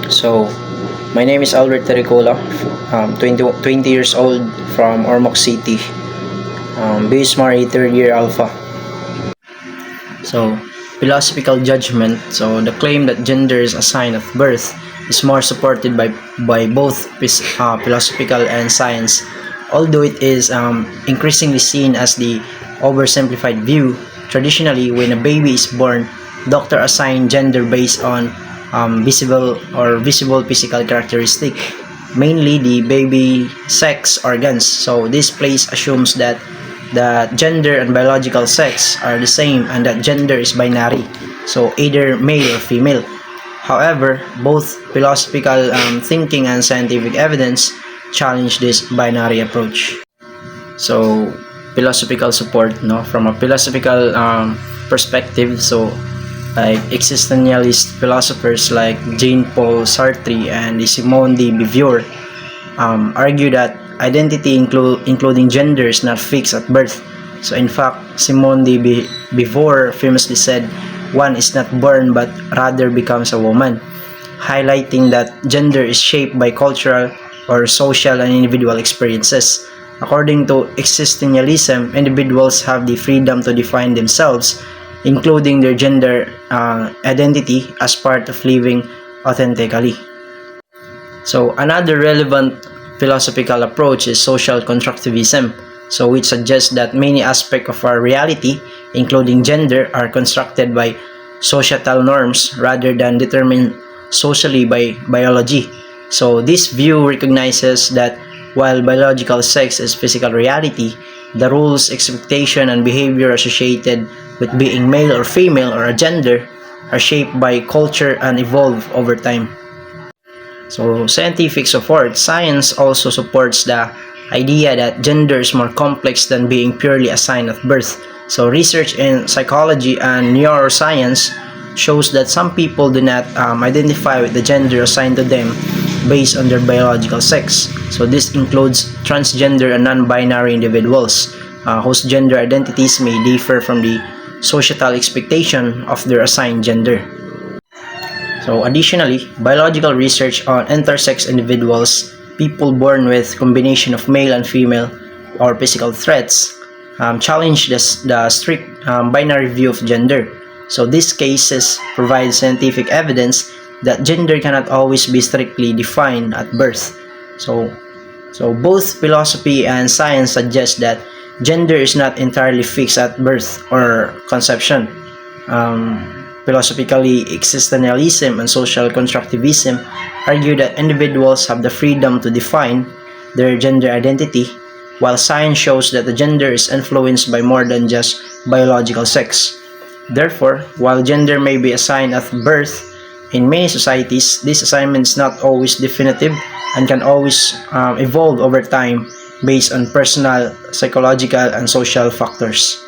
So, my name is Albert Terricola, 20 years old from Ormoc City, Bismarck 3rd year Alpha. So, philosophical judgment. So, the claim that gender is a sign of birth is more supported by both philosophical and science, although it is increasingly seen as the oversimplified view. Traditionally, when a baby is born, doctor assign gender based on visible physical characteristic, mainly the baby sex organs. So this place assumes that gender and biological sex are the same and that gender is binary, so either male or female. However, both philosophical thinking and scientific evidence challenge this binary approach. So, philosophical support, no, from a philosophical perspective. So, like existentialist philosophers like Jean-Paul Sartre and Simone de Beauvoir argue that identity including gender is not fixed at birth. So in fact, Simone de Beauvoir famously said, "One is not born but rather becomes a woman," highlighting that gender is shaped by cultural or social and individual experiences. According to existentialism, individuals have the freedom to define themselves, including their gender identity, as part of living authentically. So another relevant philosophical approach is social constructivism, so which suggests that many aspects of our reality, including gender, are constructed by societal norms rather than determined socially by biology. So this view recognizes that while biological sex is physical reality, the rules, expectation, and behavior associated with being male or female or a gender are shaped by culture and evolve over time. So, scientific support. Science also supports the idea that gender is more complex than being purely a sign of birth. So, research in psychology and neuroscience shows that some people do not identify with the gender assigned to them based on their biological sex. So, this includes transgender and non-binary individuals whose gender identities may differ from the societal expectation of their assigned gender. So additionally, biological research on intersex individuals, people born with combination of male and female or physical traits, challenge the strict binary view of gender. So these cases provide scientific evidence that gender cannot always be strictly defined at birth. So both philosophy and science suggest that gender is not entirely fixed at birth or conception. Philosophically, existentialism and social constructivism argue that individuals have the freedom to define their gender identity, while science shows that the gender is influenced by more than just biological sex. Therefore, while gender may be assigned at birth, in many societies, this assignment is not always definitive and can always evolve over time based on personal, psychological, and social factors.